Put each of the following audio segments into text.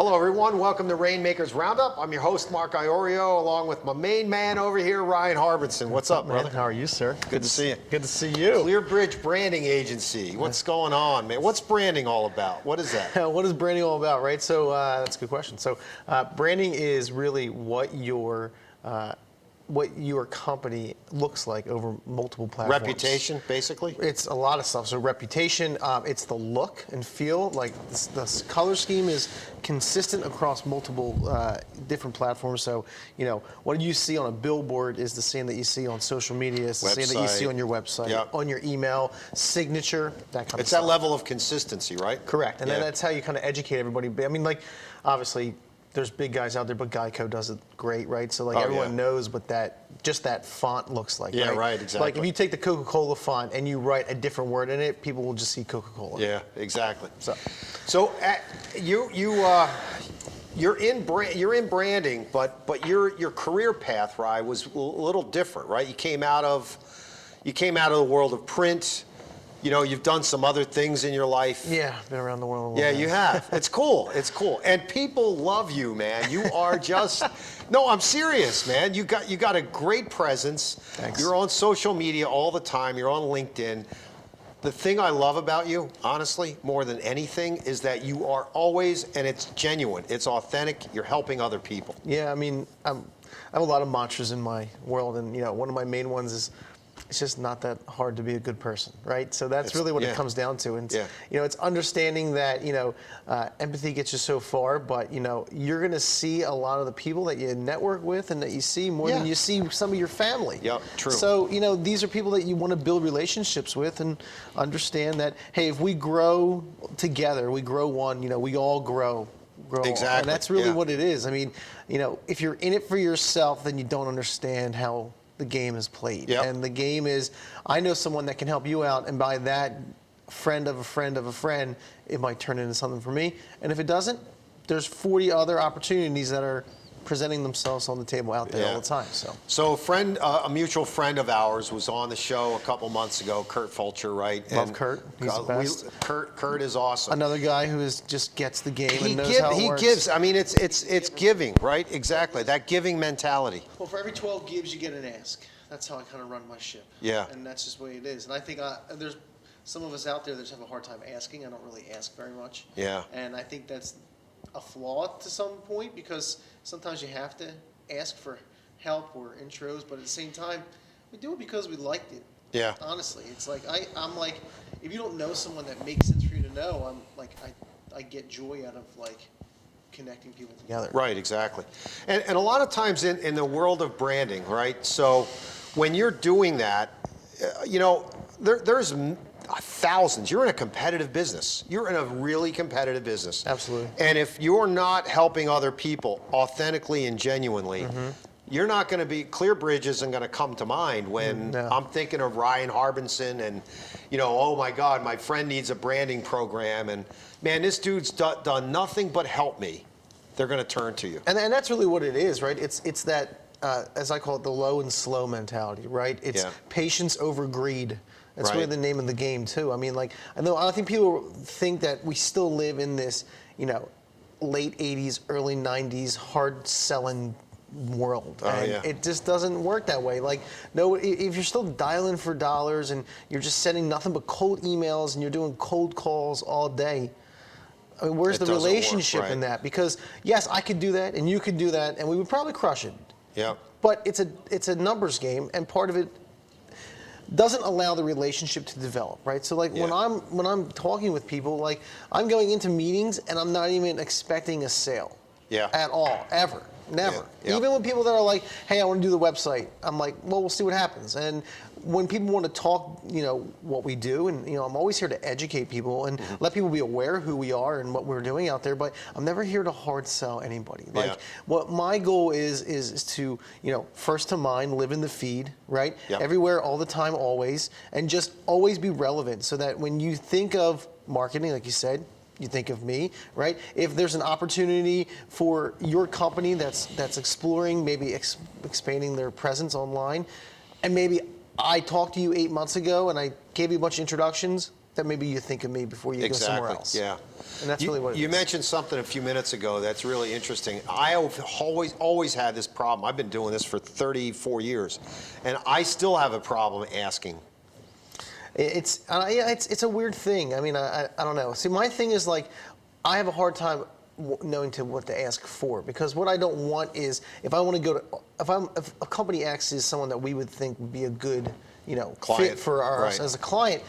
Hello, everyone. Welcome to Rainmakers Roundup. I'm your host, Mark Iorio, along with my main man over here, Ryan Harbinson. What's up, brother? How are you, sir? Good to see you. Good to see you. Clearbridge Branding Agency. What's going on, man? What's branding all about? What is that? What is branding all about, right? So that's a good question. So branding is really what your company looks like over multiple platforms. Reputation, basically? It's a lot of stuff. So reputation, it's the look and feel. Like this color scheme is consistent across multiple different platforms. So, what you see on a billboard is the same that you see on social media. It's the same that you see on your website, on your email, signature, that kind of stuff. It's that level of consistency, right? Correct. And then that's how you kind of educate everybody. I mean, like, obviously, there's big guys out there, but Geico does it great, right? So everyone knows what that font looks like. Yeah, right, exactly. Like if you take the Coca-Cola font and you write a different word in it, people will just see Coca-Cola. Yeah, exactly. So you're in branding, but your career path, Rye, was a little different, right? You came out of the world of print. You've done some other things in your life. Yeah, been around the world. Yeah, you have. It's cool. It's cool. And people love you, man. You are just, no, I'm serious, man. You got a great presence. Thanks. You're on social media all the time. You're on LinkedIn. The thing I love about you, honestly, more than anything, is that you are always, and it's genuine, it's authentic, you're helping other people. Yeah, I mean, I have a lot of mantras in my world, and one of my main ones is, it's just not that hard to be a good person, right? So that's really what it comes down to. And it's understanding that empathy gets you so far, but you're going to see a lot of the people that you network with and that you see more than you see some of your family. Yep, true. So these are people that you want to build relationships with and understand that, hey, if we grow together, we grow one. We all grow. Exactly. And that's really what it is. I mean, if you're in it for yourself, then you don't understand how the game is played. And the game is, I know someone that can help you out, and by that, friend of a friend of a friend, it might turn into something for me. And if it doesn't, there's 40 other opportunities that are presenting themselves on the table out there all the time. So a mutual friend of ours was on the show a couple months ago, Kurt Fulcher, right? Love Kurt. He's the best. Kurt is awesome. Another guy who just gets the game and knows how it works. He gives. I mean, it's giving, right? Exactly. That giving mentality. Well, for every 12 gives, you get an ask. That's how I kind of run my ship. Yeah. And that's just the way it is. And I think there's some of us out there that just have a hard time asking. I don't really ask very much. Yeah. And I think that's a flaw to some point, because sometimes you have to ask for help or intros, but at the same time, we do it because we liked it. Yeah. Honestly, it's like I'm like, if you don't know someone that makes sense for you to know, I'm like I get joy out of connecting people together. Right, exactly. And a lot of times in the world of branding, right? So when you're doing that, there's thousands. You're in a competitive business. You're in a really competitive business. Absolutely. And if you're not helping other people authentically and genuinely, you're not going to be, Clearbridge isn't going to come to mind when I'm thinking of Ryan Harbinson and, oh my God, my friend needs a branding program. And man, this dude's done nothing but help me. They're going to turn to you. And that's really what it is, right? It's that, as I call it, the low and slow mentality, right? It's patience over greed. That's really the name of the game too. I mean, I think people think that we still live in this, late 80s, early 90s hard selling world. And it just doesn't work that way. If you're still dialing for dollars and you're just sending nothing but cold emails and you're doing cold calls all day, I mean, where's the relationship in that? Because yes, I could do that and you could do that and we would probably crush it. Yeah. But it's a numbers game, and part of it doesn't allow the relationship to develop, right? So when I'm talking with people, I'm going into meetings and I'm not even expecting a sale. At all, ever. Never. Even when people that are like, hey, I want to do the website, I'm like, well, we'll see what happens. And when people want to talk, what we do, and I'm always here to educate people and let people be aware of who we are and what we're doing out there, but I'm never here to hard sell anybody. What my goal is to, first to mind, live in the feed, right? Everywhere, all the time, always, and just always be relevant so that when you think of marketing, like you said, you think of me, right? If there's an opportunity for your company that's exploring, maybe expanding their presence online, and maybe I talked to you 8 months ago and I gave you a bunch of introductions, that maybe you think of me before you go somewhere else. Yeah. And that's really what it is. You mentioned something a few minutes ago that's really interesting. I have always had this problem. I've been doing this for 34 years, and I still have a problem asking. It's a weird thing. I mean, I don't know. See, my thing is like, I have a hard time knowing what to ask for, because what I don't want is, if I want to go to, if a company X is someone that we would think would be a good, Client. fit for us Right. as a client,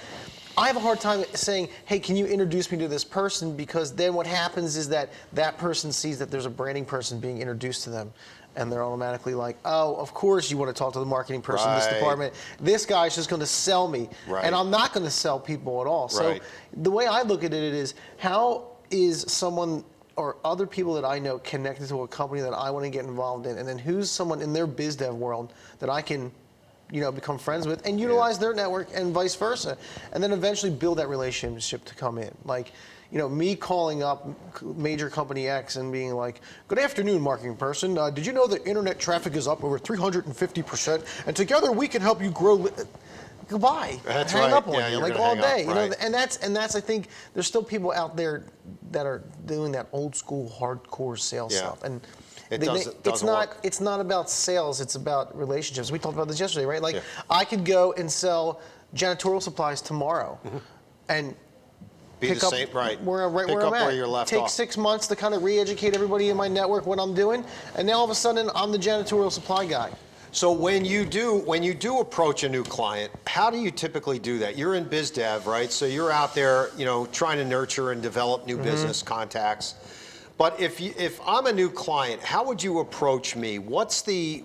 I have a hard time saying, hey, can you introduce me to this person? Because then what happens is that person sees that there's a branding person being introduced to them, and they're automatically like, oh, of course you want to talk to the marketing person in this Right. department. This guy's just going to sell me. Right. And I'm not going to sell people at all. So Right. the way I look at it is, how is someone or other people that I know connected to a company that I want to get involved in? And then who's someone in their biz dev world that I can become friends with and utilize their network, and vice versa. And then eventually build that relationship to come in. Like, me calling up major company X and being like, good afternoon, marketing person. Did you know that internet traffic is up over 350%? And together we can help you grow. Goodbye. That's hang right. up on Yeah, you you're like gonna all hang up, day. right. And that's I think there's still people out there that are doing that old school hardcore sales Yeah. stuff. And Doesn't it's not work. it's not about sales, it's about relationships. We talked about this yesterday, right? Like, Yeah. I could go and sell janitorial supplies tomorrow and Be pick the up same, right. where Pick I'm up at. where you're left Take off. 6 months to kind of re-educate everybody in my network what I'm doing, and now all of a sudden I'm the janitorial supply guy. So when you do approach a new client, how do you typically do that? You're in biz dev, right? So you're out there, trying to nurture and develop new business contacts. But if I'm a new client, how would you approach me? What's the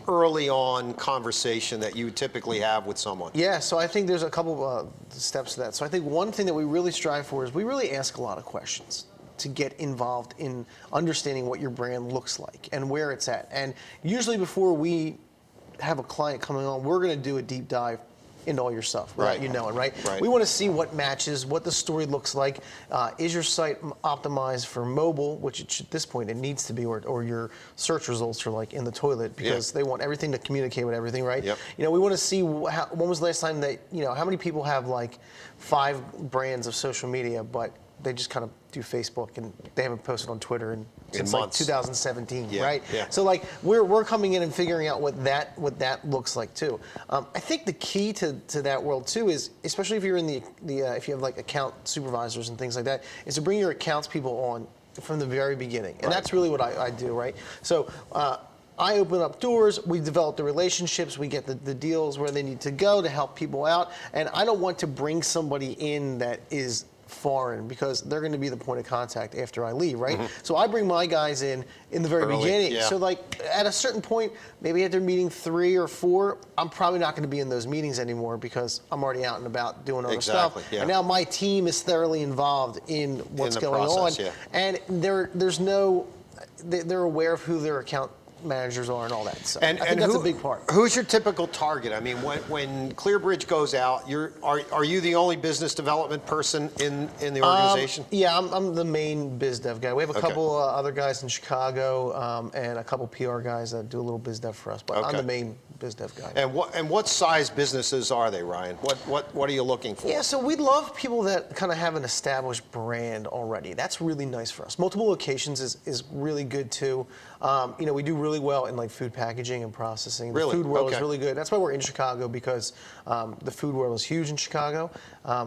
early on conversation that you would typically have with someone? Yeah, so I think there's a couple steps to that. So I think one thing that we really strive for is we really ask a lot of questions to get involved in understanding what your brand looks like and where it's at. And usually before we have a client coming on, we're going to do a deep dive into all your stuff without Right. you knowing, right? Right. We want to see what matches, what the story looks like. Is your site optimized for mobile, which at this point it needs to be, or your search results are like in the toilet, because they want everything to communicate with everything, right? Yep. We want to see when was the last time that, how many people have like 5 brands of social media, but they just kind of do Facebook and they haven't posted on Twitter since like months. 2017, Yeah, right? yeah. So like we're coming in and figuring out what that looks like too. I think the key to that world too is, especially if you're in the if you have like account supervisors and things like that, is to bring your accounts people on from the very beginning, and that's really what I do, right? So. I open up doors, we develop the relationships, we get the deals where they need to go to help people out, and I don't want to bring somebody in that is foreign, because they're going to be the point of contact after I leave, right? So I bring my guys in the very Early, beginning. yeah. So like at a certain point, maybe after meeting 3 or 4, I'm probably not going to be in those meetings anymore, because I'm already out and about doing other Exactly, stuff. yeah. And now my team is thoroughly involved in what's the going process, on, yeah. and they're aware of who their account managers are and all that. So I think that's a big part. Who's your typical target? I mean, when ClearBridge goes out, are you the only business development person in the organization? Yeah, I'm the main biz dev guy. We have a Okay. couple other guys in Chicago, and a couple PR guys that do a little biz dev for us. But I'm Okay. the main biz dev guy. And what size businesses are they, Ryan? What are you looking for? Yeah, so we love people that kind of have an established brand already. That's really nice for us. Multiple locations is really good too. We do really well in like food packaging and processing. Really? The food world is Okay. really good. That's why we're in Chicago, because the food world is huge in Chicago.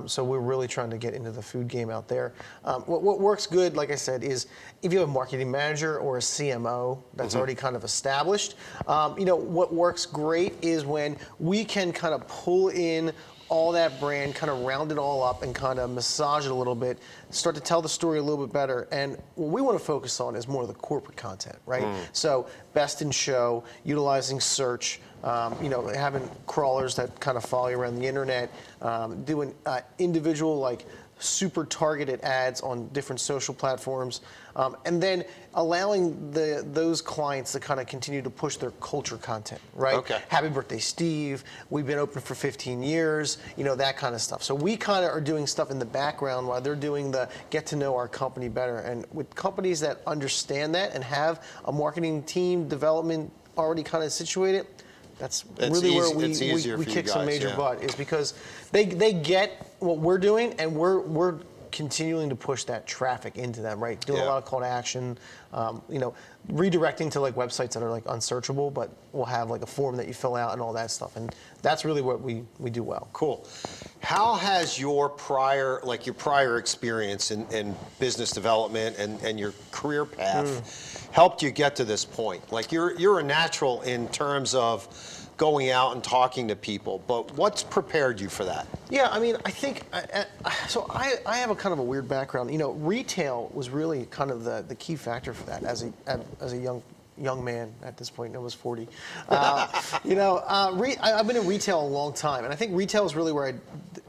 So we're really trying to get into the food game out there. What works good, like I said, is if you have a marketing manager or a CMO that's already kind of established. What works great is when we can kind of pull in all that brand, kind of round it all up and kind of massage it a little bit, start to tell the story a little bit better. And what we want to focus on is more of the corporate content, right? So best in show, utilizing search, having crawlers that kind of follow you around the internet, doing individual like super targeted ads on different social platforms, and then allowing those clients to kind of continue to push their culture content, right? Okay. Happy birthday, Steve. We've been open for 15 years, that kind of stuff. So we kind of are doing stuff in the background while they're doing the get to know our company better. And with companies that understand that and have a marketing team development already kind of situated, that's It's really where easy- it's easier we for you kick some guys, major yeah. butt, is because they get what we're doing, and we're continuing to push that traffic into them, right? Doing Yeah. a lot of call to action, redirecting to like websites that are like unsearchable, but we'll have like a form that you fill out and all that stuff, and that's really what we do well. Cool. How has your prior experience in business development and your career path helped you get to this point? Like you're a natural in terms of going out and talking to people, but what's prepared you for that? Yeah, I mean, I think, so I have a kind of a weird background. Retail was really kind of the key factor for that as a young man at this point, almost 40. I've been in retail a long time, and I think retail is really where I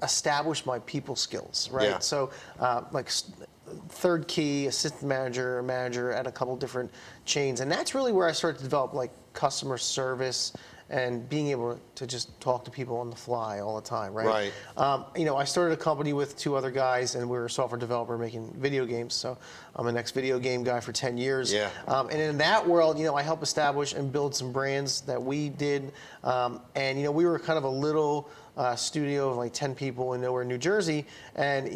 established my people skills, right? Yeah. So, third key, assistant manager at a couple different chains, and that's really where I started to develop like customer service and being able to just talk to people on the fly all the time, right? Right. I started a company with two other guys, and we were a software developer making video games. So I'm an ex-video game guy for 10 years. Yeah. And in that world, I helped establish and build some brands that we did. And we were kind of a little studio of like 10 people in nowhere, New Jersey. And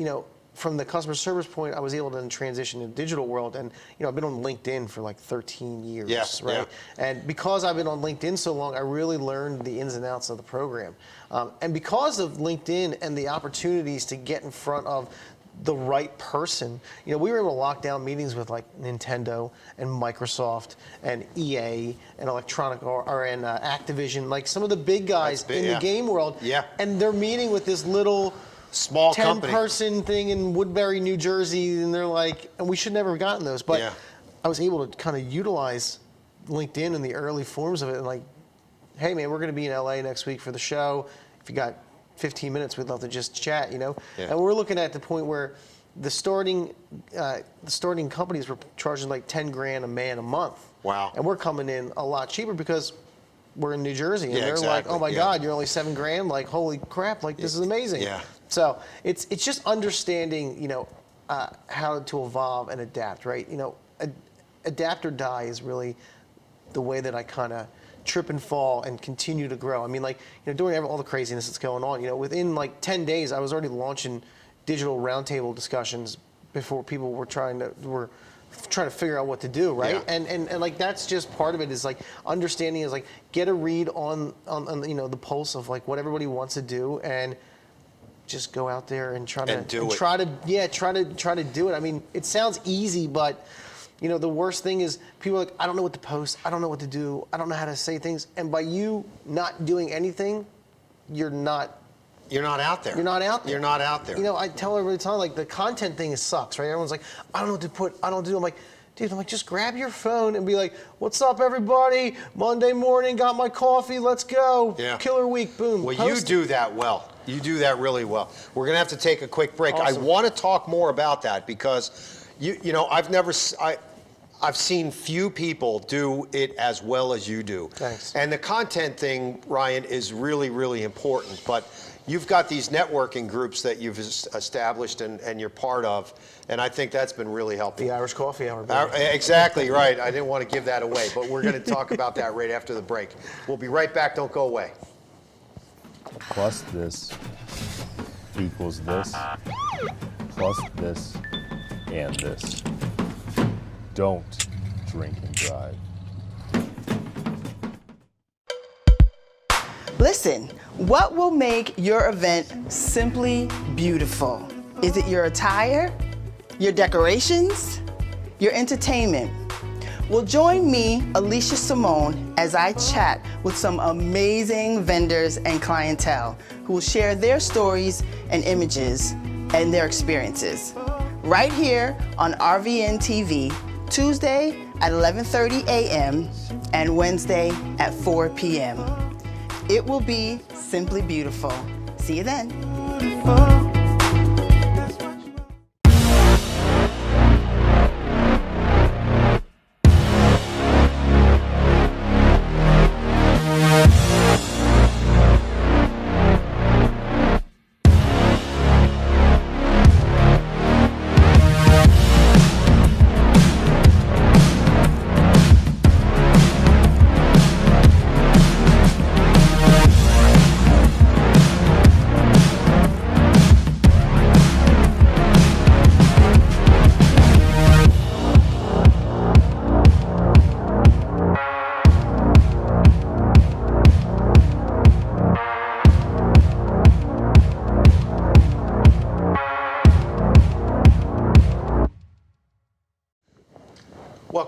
from the customer service point, I was able to then transition to the digital world, and I've been on LinkedIn for like 13 years, Yeah, right? yeah. And because I've been on LinkedIn so long, I really learned the ins and outs of the program. And because of LinkedIn and the opportunities to get in front of the right person, we were able to lock down meetings with like Nintendo and Microsoft and EA and Activision, like some of the big guys That's big, in yeah. the game world. Yeah. And they're meeting with this little Small company. 10-person thing in Woodbury, New Jersey, and they're like, and we should never have gotten those. But Yeah. I was able to kind of utilize LinkedIn in the early forms of it, and like, hey man, we're going to be in LA next week for the show. If you got 15 minutes, we'd love to just chat, Yeah. And we're looking at the point where the starting companies were charging like 10 grand a man a month. Wow. And we're coming in a lot cheaper because we're in New Jersey, and Yeah, they're exactly. like, oh my Yeah. God, you're only 7 grand. Like, holy crap! Like, this is amazing. Yeah. So it's just understanding, how to evolve and adapt, right? Adapt or die is really the way that I kind of trip and fall and continue to grow. I mean, like, during all the craziness that's going on, within like 10 days, I was already launching digital roundtable discussions before people were trying to figure out what to do, right? Yeah. And like that's just part of it, is like understanding, is like get a read on the pulse of like what everybody wants to do, and just go out there and try to do it. I mean, it sounds easy, but the worst thing is people are like, I don't know what to post, I don't know what to do, I don't know how to say things, and by you not doing anything, you're not out there. You're not out there. You're not out there. I tell everybody all the time, like, the content thing sucks, right? Everyone's like, I don't know what to put, I don't do. I'm like, dude, just grab your phone and be like, what's up, everybody? Monday morning, got my coffee, let's go. Yeah. Killer week, boom. Well, post you it. do that well. You do that really well. We're going to have to take a quick break. Awesome. I want to talk more about that because, I've seen few people do it as well as you do. Thanks. And the content thing, Ryan, is really, really important. But you've got these networking groups that you've established and you're part of, and I think that's been really helpful. The Irish Coffee Hour. baby. Exactly right. I didn't want to give that away, but we're going to talk about that right after the break. We'll be right back. Don't go away. Plus this equals this, plus this, and this. Don't drink and drive. Listen, what will make your event simply beautiful? Is it your attire, your decorations, your entertainment? Well, join me, Alicia Simone, as I chat with some amazing vendors and clientele who will share their stories and images and their experiences. Right here on RVN TV, Tuesday at 11:30 a.m. and Wednesday at 4 p.m. It will be simply beautiful. See you then.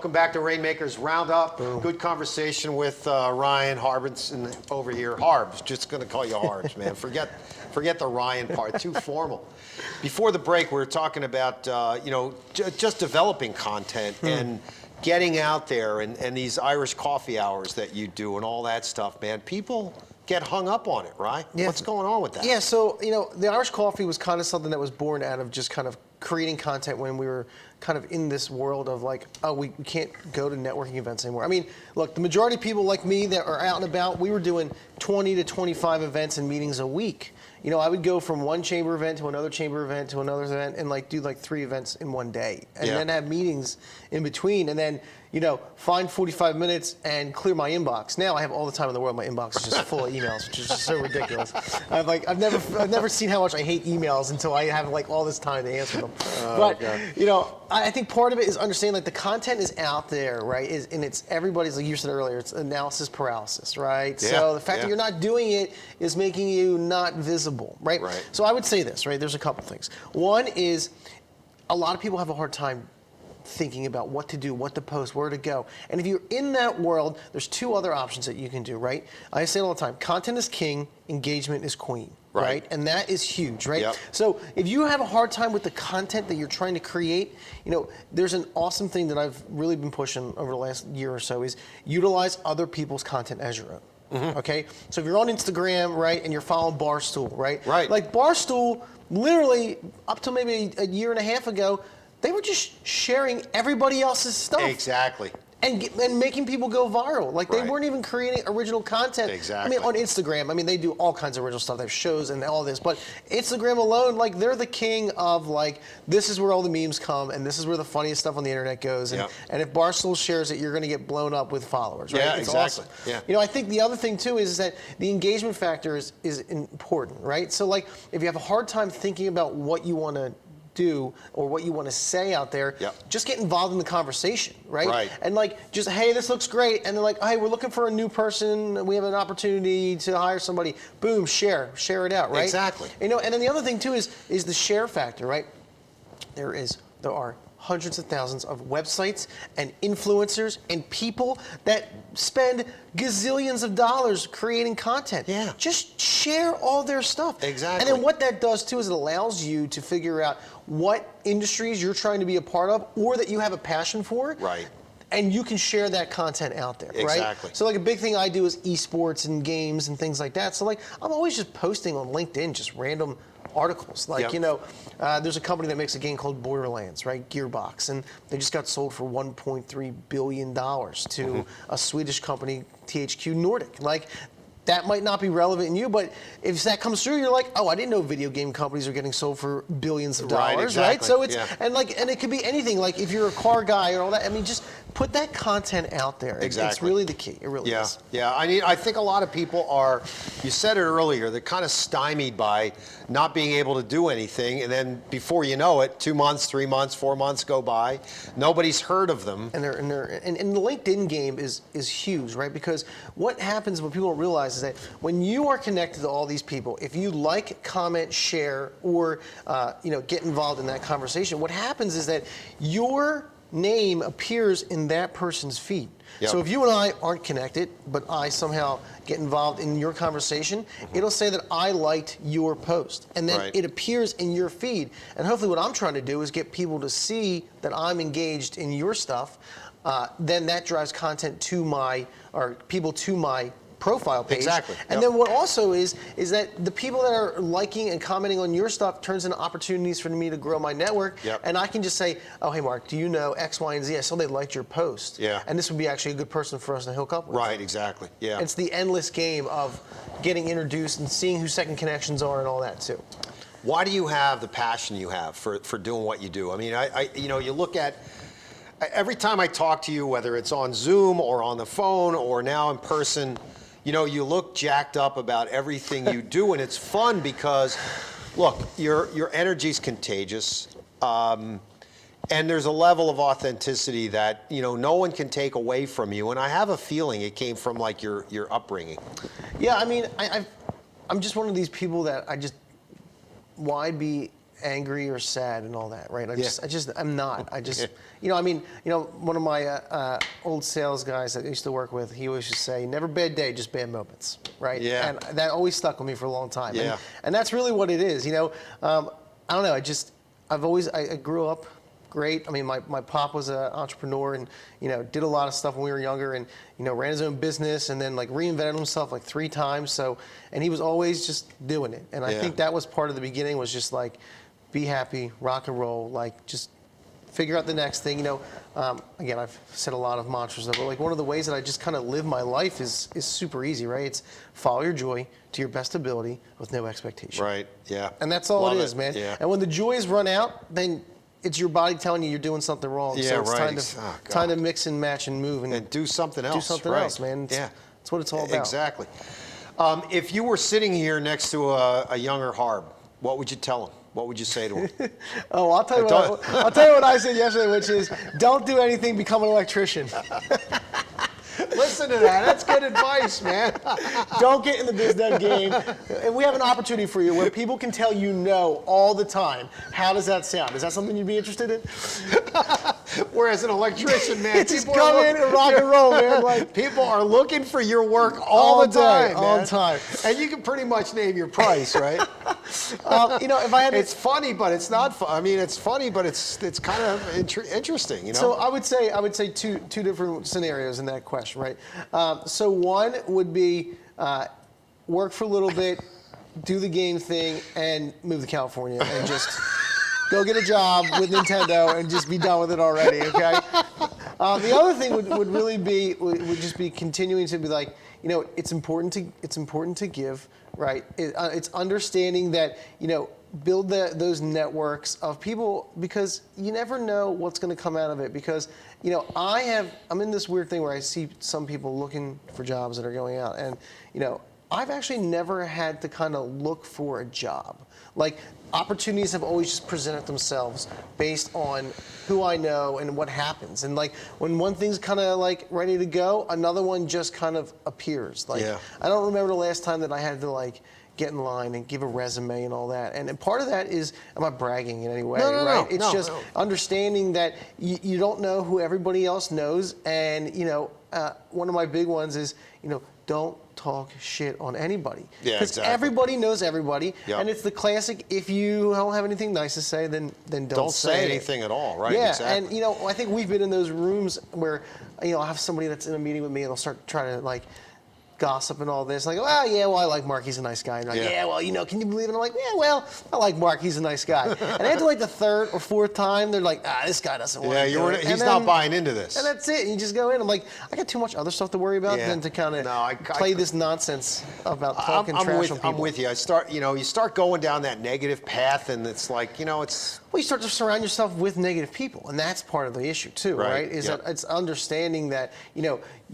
Welcome back to Rainmakers Roundup. Good conversation with Ryan Harbinson over here. Harbs, just going to call you Harbs, man. Forget the Ryan part, too formal. Before the break, we were talking about, just developing content and getting out there and these Irish coffee hours that you do and all that stuff, man. People get hung up on it, right? Yeah. What's going on with that? Yeah, so, the Irish coffee was kind of something that was born out of just kind of creating content when we were kind of in this world of like, oh, we can't go to networking events anymore. I mean, look, the majority of people like me that are out and about, we were doing 20 to 25 events and meetings a week. I would go from one chamber event to another chamber event to another event and do 3 events in one day. And then have meetings in between. And then, find 45 minutes and clear my inbox. Now I have all the time in the world. My inbox is just full of emails, which is just so ridiculous. I've never seen how much I hate emails until I have all this time to answer them. I think part of it is understanding the content is out there, right? And it's everybody's, like you said earlier, it's analysis paralysis, right? Yeah, So the fact that you're not doing it is making you not visible, right? Right. So I would say this, right? There's a couple things. One is a lot of people have a hard time thinking about what to do, what to post, where to go. And if you're in that world, there's 2 other options that you can do, right? I say it all the time, content is king, engagement is queen, right? And that is huge, right? Yep. So if you have a hard time with the content that you're trying to create, there's an awesome thing that I've really been pushing over the last year or so is utilize other people's content as your own. Okay? So if you're on Instagram, right, and you're following Barstool, right? Right. Like Barstool, literally, up to maybe a year and a half ago, they were just sharing everybody else's stuff. Exactly. And making people go viral. They Right. weren't even creating original content. Exactly. On Instagram, they do all kinds of original stuff. They have shows and all this. But Instagram alone, they're the king of, this is where all the memes come, and this is where the funniest stuff on the internet goes. And, Yep. and if Barstool shares it, you're going to get blown up with followers, right? Yeah, It's exactly. awesome. Yeah. I think the other thing, too, is that the engagement factor is important, right? So, if you have a hard time thinking about what you want to do or what you want to say out there, just get involved in the conversation, right? Right. And just, hey, this looks great. And they're hey, we're looking for a new person. We have an opportunity to hire somebody. Boom, share it out, right? Exactly. And then the other thing too is the share factor, right? There are hundreds of thousands of websites and influencers and people that spend gazillions of dollars creating content. Yeah. Just share all their stuff. Exactly. And then what that does too is it allows you to figure out what industries you're trying to be a part of or that you have a passion for. Right. And you can share that content out there, right? Exactly. So a big thing I do is esports and games and things like that. So I'm always just posting on LinkedIn just random articles. There's a company that makes a game called Borderlands, right? Gearbox, and they just got sold for $1.3 billion to a Swedish company, THQ Nordic. That might not be relevant in you, but if that comes through, you're oh, I didn't know video game companies are getting sold for billions of dollars, Right, exactly. So it's, Yeah. and it could be anything. If you're a car guy and all that, just put that content out there. Exactly. It's really the key. It really is. Yeah. I think a lot of people are, you said it earlier, they're kind of stymied by not being able to do anything. And then before you know it, 2 months, 3 months, 4 months go by. Nobody's heard of them. And the LinkedIn game is huge, right? Because what happens, what people don't realize is that when you are connected to all these people, if you comment, share, or get involved in that conversation, what happens is that your name appears in that person's feed. Yep. So if you and I aren't connected, but I somehow get involved in your conversation, it'll say that I liked your post. And then Right. it appears in your feed. And hopefully what I'm trying to do is get people to see that I'm engaged in your stuff. Then that drives people to my profile page. Exactly. And Yep. then what also is that the people that are liking and commenting on your stuff turns into opportunities for me to grow my network. Yep. And I can just say, oh, hey, Mark, do you know X, Y, and Z? I saw they liked your post. Yeah. And this would be actually a good person for us to hook up with. Right, exactly. Yeah. It's the endless game of getting introduced and seeing who second connections are and all that too. Why do you have the passion you have for doing what you do? You look at, every time I talk to you, whether it's on Zoom or on the phone or now in person, you look jacked up about everything you do, and it's fun because, look, your energy's contagious, and there's a level of authenticity that no one can take away from you. And I have a feeling it came from your upbringing. Yeah, I'm just one of these people that why be angry or sad and all that, right? I'm not. One of my old sales guys that I used to work with, he always used to say, never bad day, just bad moments, right? Yeah. And that always stuck with me for a long time. Yeah. And that's really what it is, I don't know, I grew up great. I mean, my pop was an entrepreneur and, did a lot of stuff when we were younger and, ran his own business and then like reinvented himself like 3 times. So, and he was always just doing it. And I think that was part of the beginning was just like, be happy, rock and roll, like just figure out the next thing. Again, I've said a lot of mantras, but like one of the ways that I just kind of live my life is super easy, right? It's follow your joy to your best ability with no expectation. Right, yeah. And that's all Love it is, man. Yeah. And when the joys run out, then it's your body telling you you're doing something wrong. Yeah, so it's right. time to mix and match and move And do something else. do something right. else, man. Yeah. That's what it's all about. Exactly. If you were sitting here next to a younger Harb, what would you tell him? What would you say to him? Oh, I'll tell you what I said yesterday, which is don't do anything, become an electrician. Listen to that. That's good advice, man. Don't get in the biz dev game. And we have an opportunity for you where people can tell you no all the time. How does that sound? Is that something you'd be interested in? Whereas an electrician, man, Just come in and rock and roll, man. Like, people are looking for your work all the time, all man. the time. And you can pretty much name your price, right? If I had It's funny, but it's not fun. I mean, it's funny, but it's kind of interesting, So I would say two different scenarios in that question, right? So one would be work for a little bit, do the game thing, and move to California and just go get a job with Nintendo and just be done with it already, okay? The other thing would really be would just be continuing to be like, it's important to give, right? It's understanding that, build those networks of people because you never know what's going to come out of it. Because I'm in this weird thing where I see some people looking for jobs that are going out, and I've actually never had to kind of look for a job. Like opportunities have always just presented themselves based on who I know and what happens. And like when one thing's kind of like ready to go, another one just kind of appears. Like I don't remember the last time that I had to like get in line and give a resume and all that. And part of that is, I'm not bragging in any way, right? It's just understanding that you don't know who everybody else knows. And, one of my big ones is, don't talk shit on anybody. Yeah, because exactly. everybody knows everybody. Yep. And it's the classic, if you don't have anything nice to say, then don't say it. anything at all, right? Yeah, Exactly. and, I think we've been in those rooms where, I'll have somebody that's in a meeting with me and they'll start trying to, like, gossip and all this. Like, I like Mark, he's a nice guy. And like, can you believe it? I'm like, I like Mark, he's a nice guy. And after like the 3rd or 4th time, they're like, this guy doesn't want to do it. He's not buying into this. And that's it. And you just go in. I'm like, I got too much other stuff to worry about than to kind of play this nonsense about talking trash on people. I'm with you. You start going down that negative path, and it's like, it's. Well, you start to surround yourself with negative people, and that's part of the issue too, right? That it's understanding that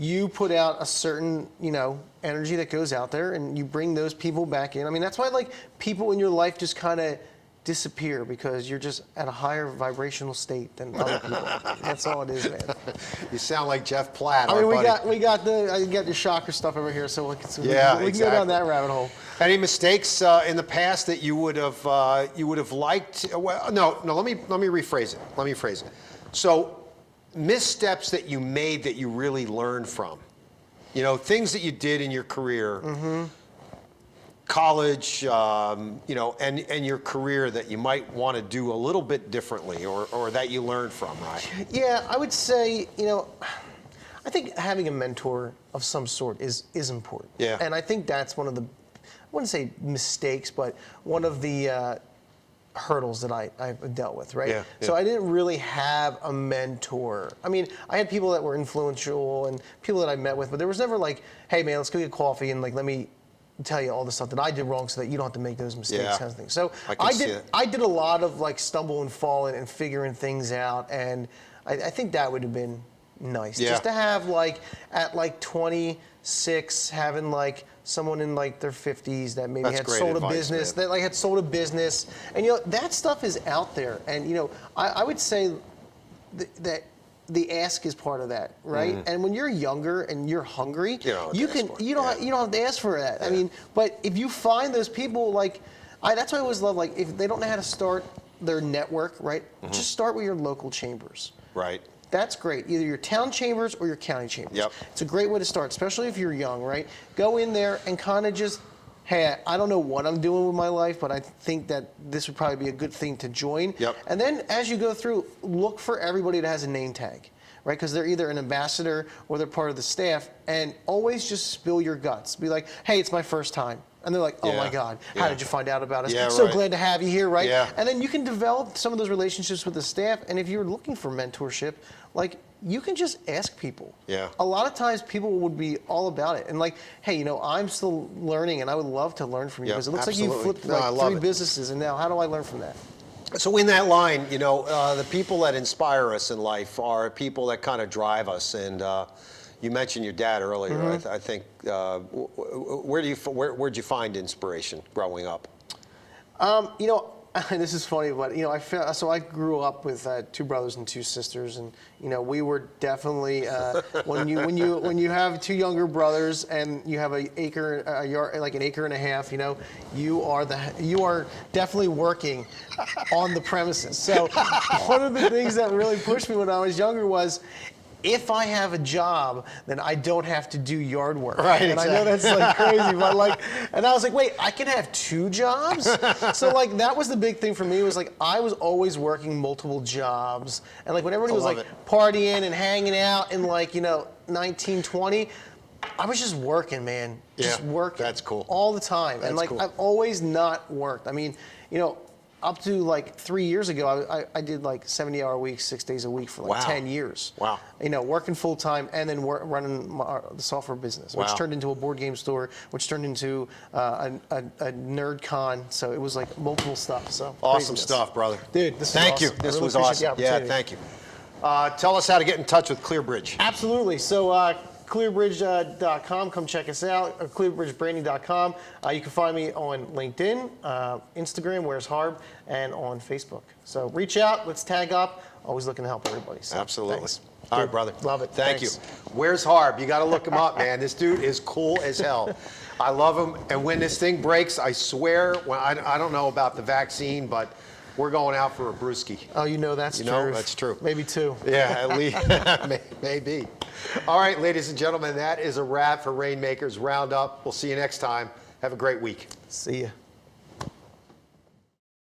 you put out a certain energy that goes out there, and you bring those people back in. I mean, that's why like people in your life just kind of disappear because you're just at a higher vibrational state than other people. That's all it is, man. You sound like Jeff Platt. I mean, I got the shocker stuff over here, so we can exactly. go down that rabbit hole. Any mistakes in the past that you would have liked? Well, no. Let me rephrase it. So, missteps that you made that you really learned from. Things that you did in your career, college, and your career that you might want to do a little bit differently, or that you learned from, right? Yeah, I would say, I think having a mentor of some sort is important. Yeah. And I think that's one of the, I wouldn't say mistakes, but one of the hurdles that I've dealt with, right? Yeah, So I didn't really have a mentor. I mean, I had people that were influential and people that I met with, but there was never like, hey man, let's go get coffee and like let me tell you all the stuff that I did wrong so that you don't have to make those mistakes kind of thing. So I did a lot of like stumble and fall and figuring things out, and I think that would have been nice. Just to have like at like 26 having like someone in like their 50s that maybe had sold a business, that like had sold a business, and that stuff is out there. And I would say that the ask is part of that, right? Mm-hmm. And when you're younger and you're hungry, you don't have to ask for that. I mean, but if you find those people, like That's why I always love, like, if they don't know how to start their network, right? Just start with your local chambers. Right. That's great. Either your town chambers or your county chambers. Yep. It's a great way to start, especially if you're young, right? Go in there and kind of just, hey, I don't know what I'm doing with my life, but I think that this would probably be a good thing to join. Yep. And then as you go through, look for everybody that has a name tag, right? Because they're either an ambassador or they're part of the staff, and always just spill your guts. Be like, hey, it's my first time. And they're like, oh my God, how Yeah. did you find out about us? Yeah, So right. glad to have you here, right? Yeah. And then you can develop some of those relationships with the staff. And if you're looking for mentorship, like, you can just ask people. Yeah. A lot of times people would be all about it. And like, hey, you know, I'm still learning and I would love to learn from you. Yeah, Because it looks like you absolutely. flipped No, I like love 3 it. businesses, and now how do I learn from that? So in that line, you know, the people that inspire us in life are people that kind of drive us. And you mentioned your dad earlier. Mm-hmm. I think where'd you find inspiration growing up? You know, this is funny, but you know, I grew up with 2 brothers and 2 sisters, and you know, we were definitely when you have 2 younger brothers and you have an acre and a half, you know, you are definitely working on the premises. So one of the things that really pushed me when I was younger was, if I have a job, then I don't have to do yard work. Right, And exactly. I know that's like crazy, but like, and I was like, wait, I can have 2 jobs? So like, that was the big thing for me, was like, I was always working multiple jobs. And like, when everybody was love like it. partying and hanging out in like, you know, 1920, I was just working, man. Just Yeah, working. that's cool. All the time. That's And like, cool. I've always not worked. I mean, you know, up to like 3 years ago, I did like 70-hour weeks, 6 days a week for like Wow. 10 years. Wow. You know, working full time and then running the software business, which Wow. turned into a board game store, which turned into a nerd con. So it was like multiple stuff. So Awesome craziness. stuff, brother. Dude, this is Thank you. awesome. I This really was appreciate the awesome. Yeah, opportunity. thank you. Tell us how to get in touch with ClearBridge. Absolutely. So clearbridge.com, come check us out, or clearbridgebranding.com. You can find me on LinkedIn, Instagram, Where's Harb, and on Facebook. So reach out, let's tag up. Always looking to help everybody. So Absolutely. thanks. All right, Dude, brother. Love it. Thank Thanks. you. Where's Harb? You got to look him up, man. This dude is cool as hell. I love him. And when this thing breaks, I swear, well, I don't know about the vaccine, but we're going out for a brewski. Oh, you know that's You true. know, that's true. Maybe 2. Yeah, at least, maybe. All right, ladies and gentlemen, that is a wrap for Rainmakers Roundup. We'll see you next time. Have a great week. See ya.